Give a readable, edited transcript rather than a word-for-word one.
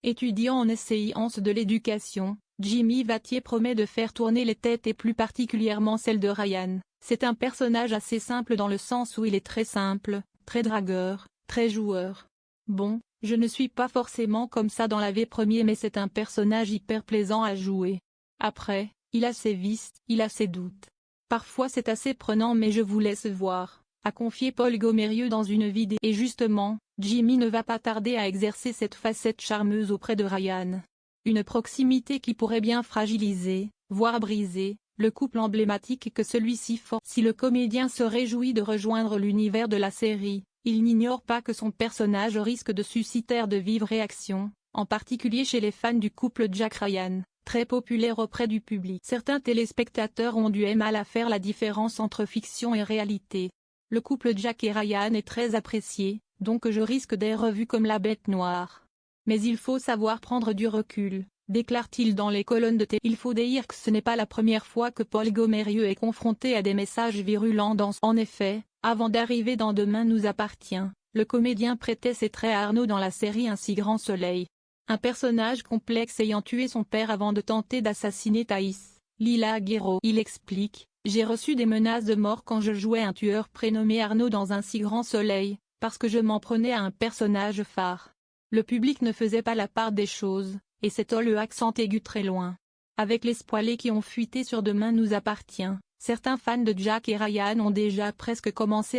Étudiant en sciences de l'éducation, Jimmy Vattier promet de faire tourner les têtes et plus particulièrement celle de Ryan. C'est un personnage assez simple dans le sens où il est très simple, très dragueur, très joueur. Bon, je ne suis pas forcément comme ça dans la vie première mais c'est un personnage hyper plaisant à jouer. Après, il a ses vices, il a ses doutes. Parfois c'est assez prenant mais je vous laisse voir, a confié Paul Gomerieux dans une vidéo. Et justement, Jimmy ne va pas tarder à exercer cette facette charmeuse auprès de Ryan. Une proximité qui pourrait bien fragiliser, voire briser, le couple emblématique que celui-ci forme. Si le comédien se réjouit de rejoindre l'univers de la série, il n'ignore pas que son personnage risque de susciter de vives réactions, en particulier chez les fans du couple Jack-Ryan, très populaire auprès du public. Certains téléspectateurs ont du mal à faire la différence entre fiction et réalité. Le couple Jack et Ryan est très apprécié, donc je risque d'être vu comme la bête noire. Mais il faut savoir prendre du recul, déclare-t-il dans les colonnes de Il faut dire que ce n'est pas la première fois que Paul Gomerieux est confronté à des messages virulents En effet, avant d'arriver dans Demain nous appartient, le comédien prêtait ses traits à Arnaud dans la série Un si grand soleil. Un personnage complexe ayant tué son père avant de tenter d'assassiner Thaïs, Lila Guerreau. Il explique, j'ai reçu des menaces de mort quand je jouais un tueur prénommé Arnaud dans Un si grand soleil, parce que je m'en prenais à un personnage phare. Le public ne faisait pas la part des choses, et c'est le accent aigu très loin. Avec les spoilers qui ont fuité sur Demain nous appartient, certains fans de Jack et Ryan ont déjà presque commencé